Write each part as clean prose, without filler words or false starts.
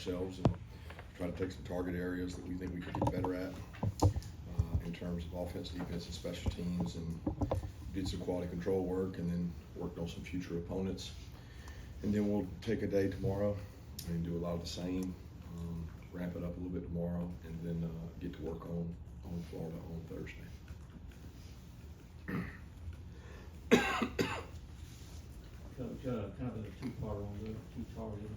ourselves and try to take some target areas that we think we could get better at in terms of offense, defense, and special teams, and did some quality control work, and then worked on some future opponents. And then we'll take a day tomorrow and do a lot of the same, ramp it up a little bit tomorrow, and then get to work on Florida on Thursday. Coach, kind of a two-part on the two targeted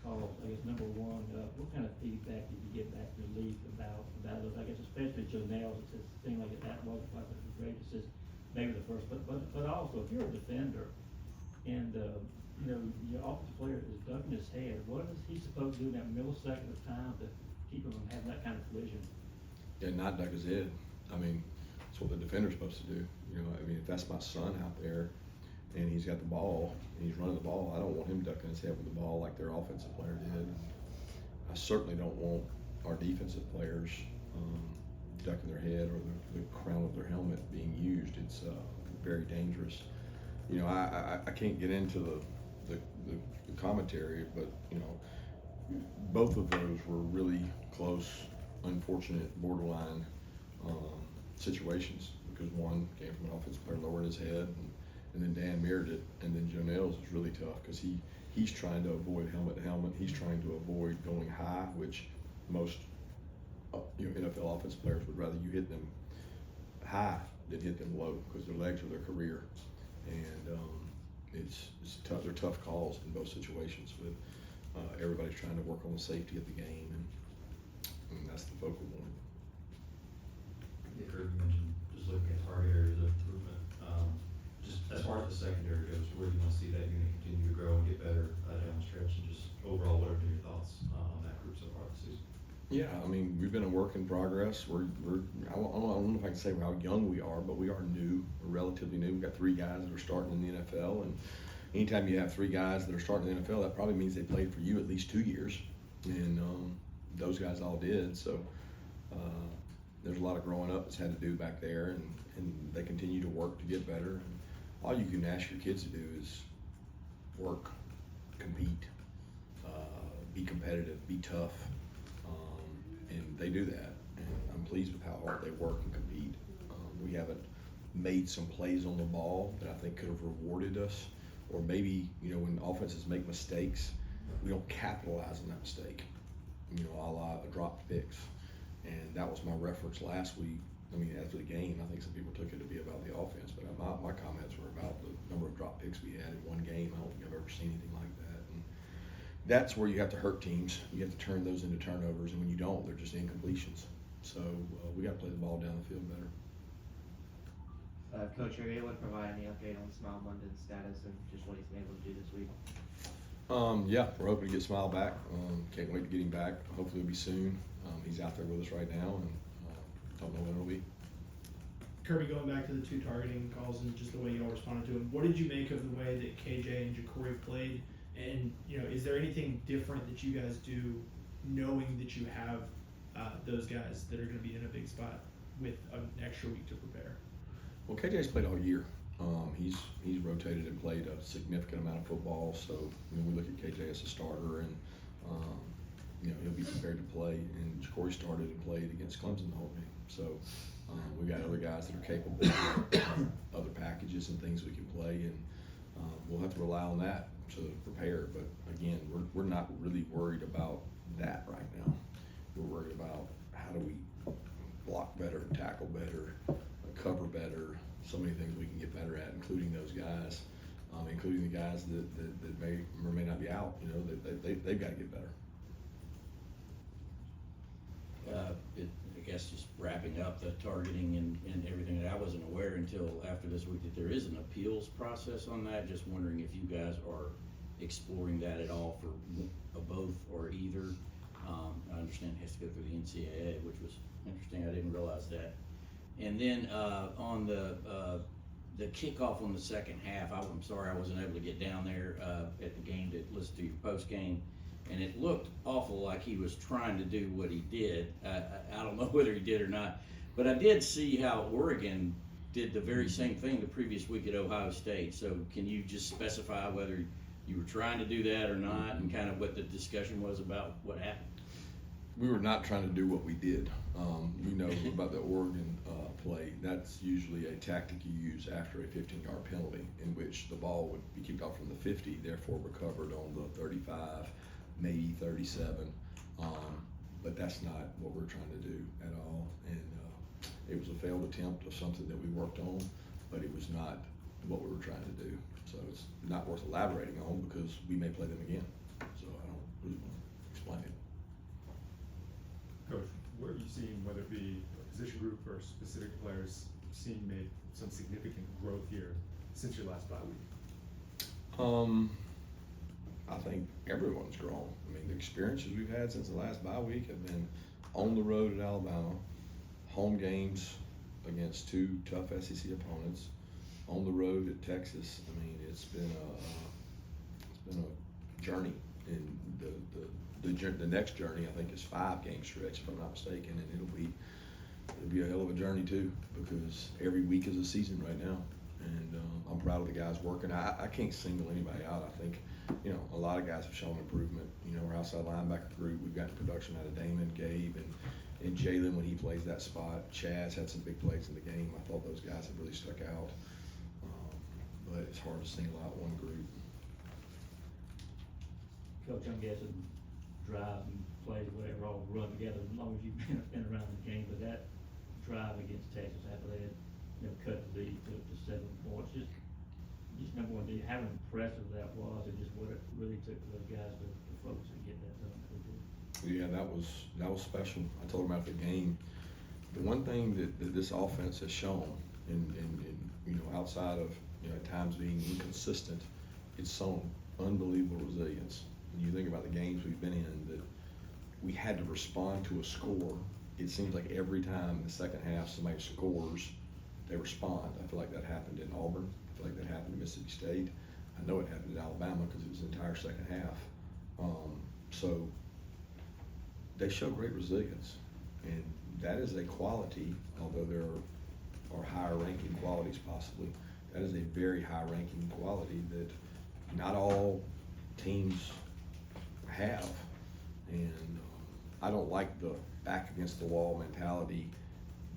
calls. I guess number one, what kind of feedback did you get back to the league about those? I guess especially Joe Nails, it seemed like that wasn't quite as great as just maybe the first, but also if you're a defender and you know your offensive player is ducking his head, what is he supposed to do in that millisecond of time to keep him from having that kind of collision? Yeah, not duck his head. I mean, that's what the defender's supposed to do. You know, I mean, if that's my son out there and he's got the ball and he's running the ball, I don't want him ducking his head with the ball like their offensive player did. I certainly don't want our defensive players ducking their head or the crown of their helmet being used. It's very dangerous. You know, I can't get into the commentary, but you know, both of those were really close, unfortunate, borderline situations, because one came from an offensive player lowered his head, and then Dan mirrored it, and then Joe Nails is really tough because he's trying to avoid helmet to helmet. He's trying to avoid going high, which most you know, NFL offensive players would rather you hit them high than hit them low, because their legs are their career, and it's tough. They're tough calls in both situations, but everybody's trying to work on the safety of the game, and that's the focal point. Yeah, Kirby mentioned just looking at target areas of improvement. Just as far as the secondary goes, where do you want to see that unit continue to grow and get better down the stretch, and just overall, what are your thoughts on that group so far this season? Yeah, I mean, we've been a work in progress. I don't know if I can say how young we are, but we are new, we're relatively new. We've got 3 guys that are starting in the NFL, and anytime you have 3 guys that are starting in the NFL, that probably means they played for you at least 2 years, and those guys all did. So there's a lot of growing up that's had to do back there, and they continue to work to get better. And all you can ask your kids to do is work, compete, be competitive, be tough. And they do that, and I'm pleased with how hard they work and compete. We haven't made some plays on the ball that I think could have rewarded us, or maybe, you know, when offenses make mistakes, we don't capitalize on that mistake, you know, a la drop picks. And that was my reference last week. I mean, after the game, I think some people took it to be about the offense, but my comments were about the number of drop picks we had in one game. I don't think I've ever seen anything like that. And that's where you have to hurt teams. You have to turn those into turnovers, and when you don't, they're just incompletions. So we got to play the ball down the field better. Coach, are you able to provide any update on Smile London's status and just what he's been able to do this week? Yeah, we're hoping to get Smile back. Can't wait to get him back. Hopefully it'll be soon. He's out there with us right now, and don't know when it'll be. Kirby, going back to the 2 targeting calls and just the way you all responded to them, what did you make of the way that KJ and Ja'Cory played? And, you know, is there anything different that you guys do knowing that you have those guys that are going to be in a big spot with an extra week to prepare? Well, KJ's played all year. He's rotated and played a significant amount of football. So, you know, we look at KJ as a starter, and you know, he'll be prepared to play. And Ja'Cory started and played against Clemson the whole game. So we've got other guys that are capable of other packages and things we can play, and we'll have to rely on that to prepare. But again, we're not really worried about that right now. We're worried about how do we block better, tackle better, cover better, so many things we can get better at, including those guys, including the guys that may or may not be out. You know, they've got to get better. I guess just wrapping up the targeting and everything, that I wasn't aware until after this week that there is an appeals process on that. Just wondering if you guys are exploring that at all for both or either. I understand it has to go through the NCAA, which was interesting. I didn't realize that. And then on the kickoff on the second half, I'm sorry I wasn't able to get down there at the game to listen to your post game. And it looked awful like he was trying to do what he did. I don't know whether he did or not, but I did see how Oregon did the very same thing the previous week at Ohio State. So can you just specify whether you were trying to do that or not, and kind of what the discussion was about what happened? We were not trying to do what we did. We know about the Oregon play. That's usually a tactic you use after a 15-yard penalty, in which the ball would be kicked off from the 50, therefore recovered on the 35, maybe 37. But that's not what we're trying to do at all. And it was a failed attempt of something that we worked on, but it was not what we were trying to do. So it's not worth elaborating on because we may play them again. So I don't really want to explain it. Coach, where are you seeing, whether it be a position group or specific players, seeing made some significant growth here since your last bye week? I think everyone's grown. I mean, the experiences we've had since the last bye week have been on the road at Alabama, home games against two tough SEC opponents, on the road at Texas. I mean, it's been a journey, and the next journey I think is 5-game stretch if I'm not mistaken, and it'll be a hell of a journey too, because every week is a season right now, and I'm proud of the guys working. I can't single anybody out. I think, you know, a lot of guys have shown improvement. You know, our outside linebacker group, we've gotten production out of Damon, Gabe, and Jalen when he plays that spot. Chaz had some big plays in the game. I thought those guys have really stuck out. But it's hard to single out one group. Coach, I'm guessing drive and plays, whatever, all run together as long as you've been around the game. But that drive against Texas after they had, you know, cut the lead to 7 points, just number one, how impressive that was, and just what it really took for those guys to focus and get that done. Yeah, that was special. I told them after the game, the one thing that this offense has shown, in you know, outside of, you know, at times being inconsistent, it's shown unbelievable resilience. When you think about the games we've been in, that we had to respond to a score. It seems like every time in the second half somebody scores, they respond. I feel like that happened in Auburn. I feel like that happened in Mississippi State. I know it happened in Alabama because it was the entire second half. So they show great resilience, and that is a quality, although there are higher ranking qualities possibly, that is a very high ranking quality that not all teams have. And I don't like the back against the wall mentality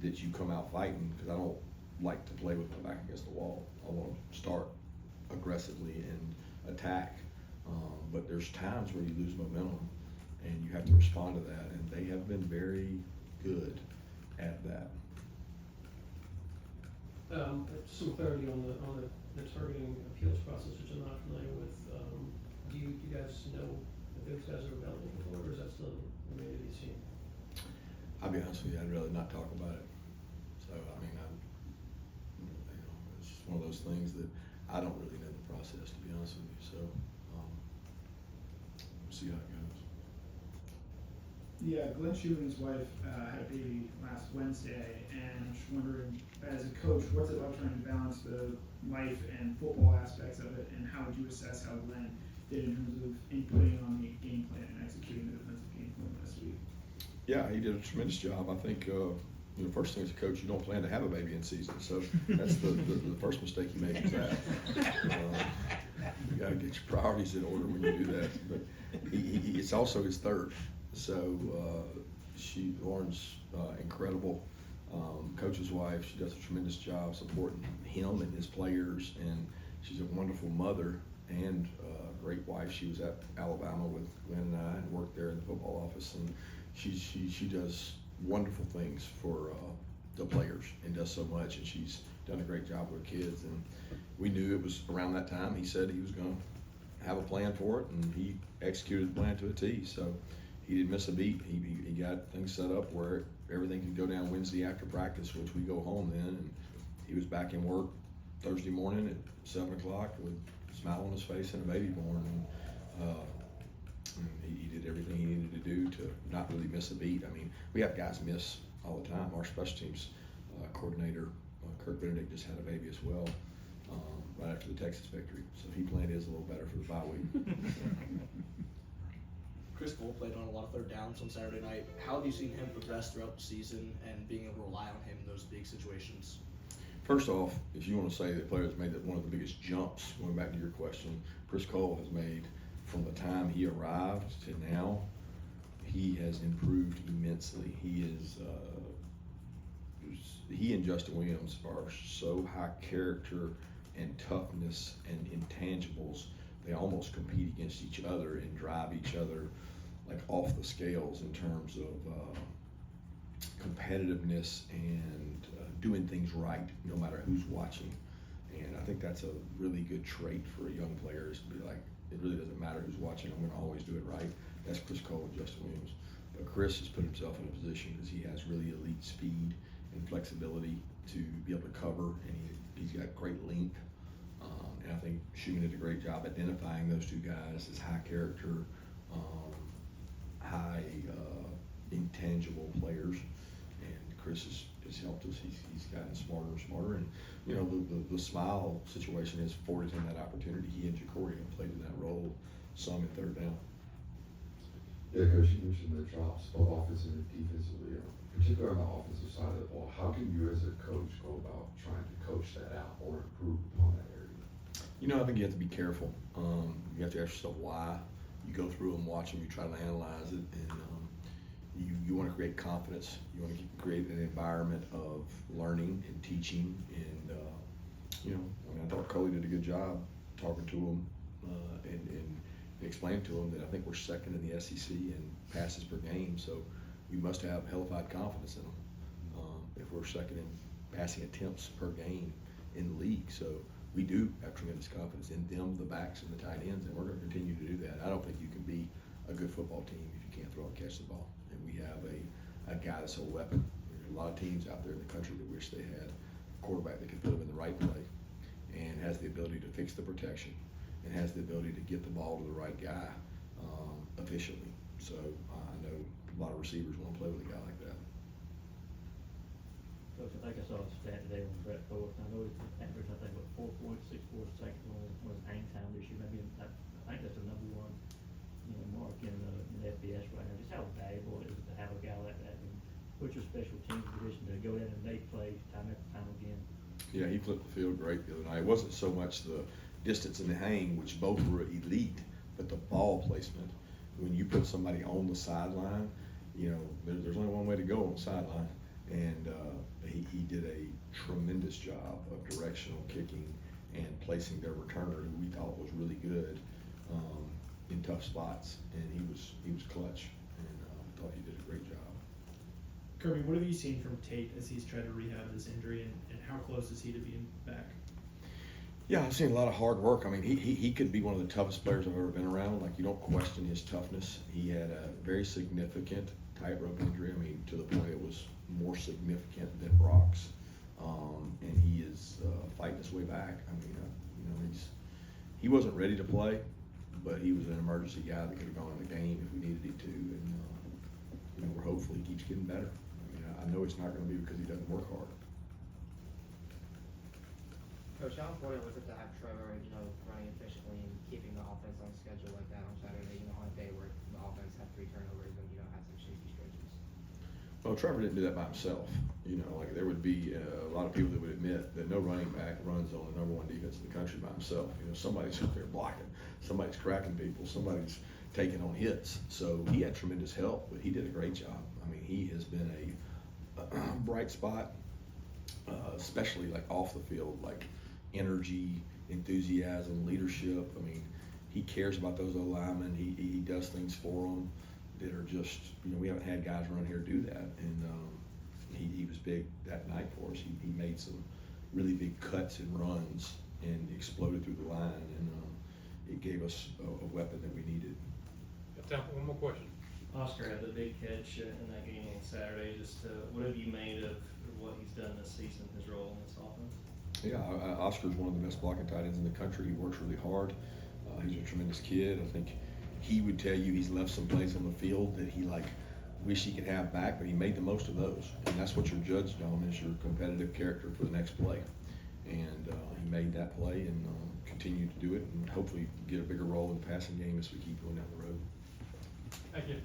that you come out fighting, because I don't like to play with my back against the wall. I want to start aggressively and attack, but there's times where you lose momentum and you have to respond to that, and they have been very good at that. Some clarity on the targeting appeals process, which I'm not familiar with. Do you guys know if those guys are available before, or is that still remain to be seen? I'll be honest with you, I'd rather not talk about it. So, I mean, you know, it's one of those things that I don't really know the process, to be honest with you. So, we'll see how it goes. Yeah, Glenn Shue and his wife had a baby last Wednesday, and I'm just wondering, as a coach, what's it like trying to balance the life and football aspects of it, and how would you assess how Glenn did in terms of inputting on the game plan and executing the defensive game plan this week? Yeah, he did a tremendous job. I think, you know, first thing as a coach, you don't plan to have a baby in season, so that's the first mistake you make is that. You got to get your priorities in order when you do that. But it's also his third. So Lauren's incredible, coach's wife. She does a tremendous job supporting him and his players, and she's a wonderful mother and great wife. She was at Alabama with Glenn and I, and worked there in the football office, and she does wonderful things for the players and does so much, and she's done a great job with kids. And we knew it was around that time. He said he was going to have a plan for it, and he executed the plan to a T. So he didn't miss a beat. He got things set up where everything could go down Wednesday after practice, which we go home then, and he was back in work Thursday morning at 7 o'clock with a smile on his face and a baby born. And he did everything he needed to do to not really miss a beat. I mean, we have guys miss all the time. Our special teams coordinator, Kirk Benedict, just had a baby as well right after the Texas victory. So he planned his a little better for the bye week. Chris Cole played on a lot of third downs on Saturday night. How have you seen him progress throughout the season and being able to rely on him in those big situations? First off, if you want to say that player has made one of the biggest jumps, going back to your question, Chris Cole has made from the time he arrived to now, he has improved immensely. He and Justin Williams are so high character and toughness and intangibles, they almost compete against each other and drive each other like off the scales in terms of competitiveness and doing things right no matter who's watching. And I think that's a really good trait for a young player, is to be like, it really doesn't matter who's watching, I'm gonna always do it right. That's Chris Cole and Justin Williams. But Chris has put himself in a position because he has really elite speed and flexibility to be able to cover, and he's got great length. And I think Schumann did a great job identifying those two guys as high character, high intangible players. And Chris has helped us. He's gotten smarter and smarter. And you know, the smile situation has afforded him that opportunity. He and Jacory have played in that role some in third down. Yeah, Coach, you mentioned the drops, both offensively and defensively, particularly on the offensive side of the ball. How can you as a coach go about trying to coach that out or improve upon that area? You know, I think you have to be careful. You have to ask yourself why. You go through them, watch them, you try to analyze it, and you want to create confidence. You want to create an environment of learning and teaching. And you know, I thought Coley did a good job talking to him and explained to him that I think we're second in the SEC in passes per game. So we must have hellified confidence in them if we're second in passing attempts per game in the league. So we do have tremendous confidence in them, the backs, and the tight ends, and we're going to continue to do that. I don't think you can be a good football team if you can't throw and catch the ball. And we have a guy that's a weapon. There are a lot of teams out there in the country that wish they had a quarterback that could put them in the right play and has the ability to fix the protection and has the ability to get the ball to the right guy efficiently. So I know a lot of receivers want to play with a guy like that. Coach, I think I saw a stat today on Brett Thorpe. I know he's averaged, I think, what, 4.64 second was hang time this year. Maybe I think that's the number one, you know, mark in FBS right now. Just how valuable it is to have a guy like that and put your special teams position to go in and make plays time after time again. Yeah, he flipped the field great the other night. It wasn't so much the distance and the hang, which both were elite, but the ball placement. When you put somebody on the sideline, you know, there's only one way to go on the sideline. And he did a tremendous job of directional kicking and placing their returner, who we thought was really good, in tough spots. And he was clutch, and I thought he did a great job. Kirby, what have you seen from Tate as he's tried to rehab this injury, and how close is he to being back? Yeah, I've seen a lot of hard work. I mean, he could be one of the toughest players I've ever been around. Like, you don't question his toughness. He had a very significant tightrope injury. I mean, to the point it was more significant than Brock's. And he is fighting his way back. I mean, you know, he wasn't ready to play, but he was an emergency guy that could have gone in the game if we needed him to. And you know, we're hopeful he keeps getting better. I mean, I know it's not going to be because he doesn't work hard. Coach, how important was it to have Trevor, you know, running efficiently and keeping the offense on schedule like that on Saturday, you know, on a day where the offense had 3 turnovers and, you know, had some shaky stretches? Well, Trevor didn't do that by himself. You know, like, there would be a lot of people that would admit that no running back runs on the #1 defense in the country by himself. You know, somebody's up there blocking, somebody's cracking people, somebody's taking on hits. So he had tremendous help, but he did a great job. I mean, he has been a bright spot, especially like off the field, like energy, enthusiasm, leadership. I mean, he cares about those O-linemen. He does things for them that are just, you know, we haven't had guys around here do that. And he was big that night for us. He made some really big cuts and runs and exploded through the line, and it gave us a weapon that we needed. One more question. Oscar had the big catch in that game on Saturday. Just what have you made of what he's done this season, his role in this offense? Yeah, Oscar's one of the best blocking tight ends in the country. He works really hard. He's a tremendous kid. I think he would tell you he's left some plays on the field that he wish he could have back, but he made the most of those. And that's what you're judged on, is your competitive character for the next play. And he made that play and continued to do it, and hopefully get a bigger role in the passing game as we keep going down the road. Thank you.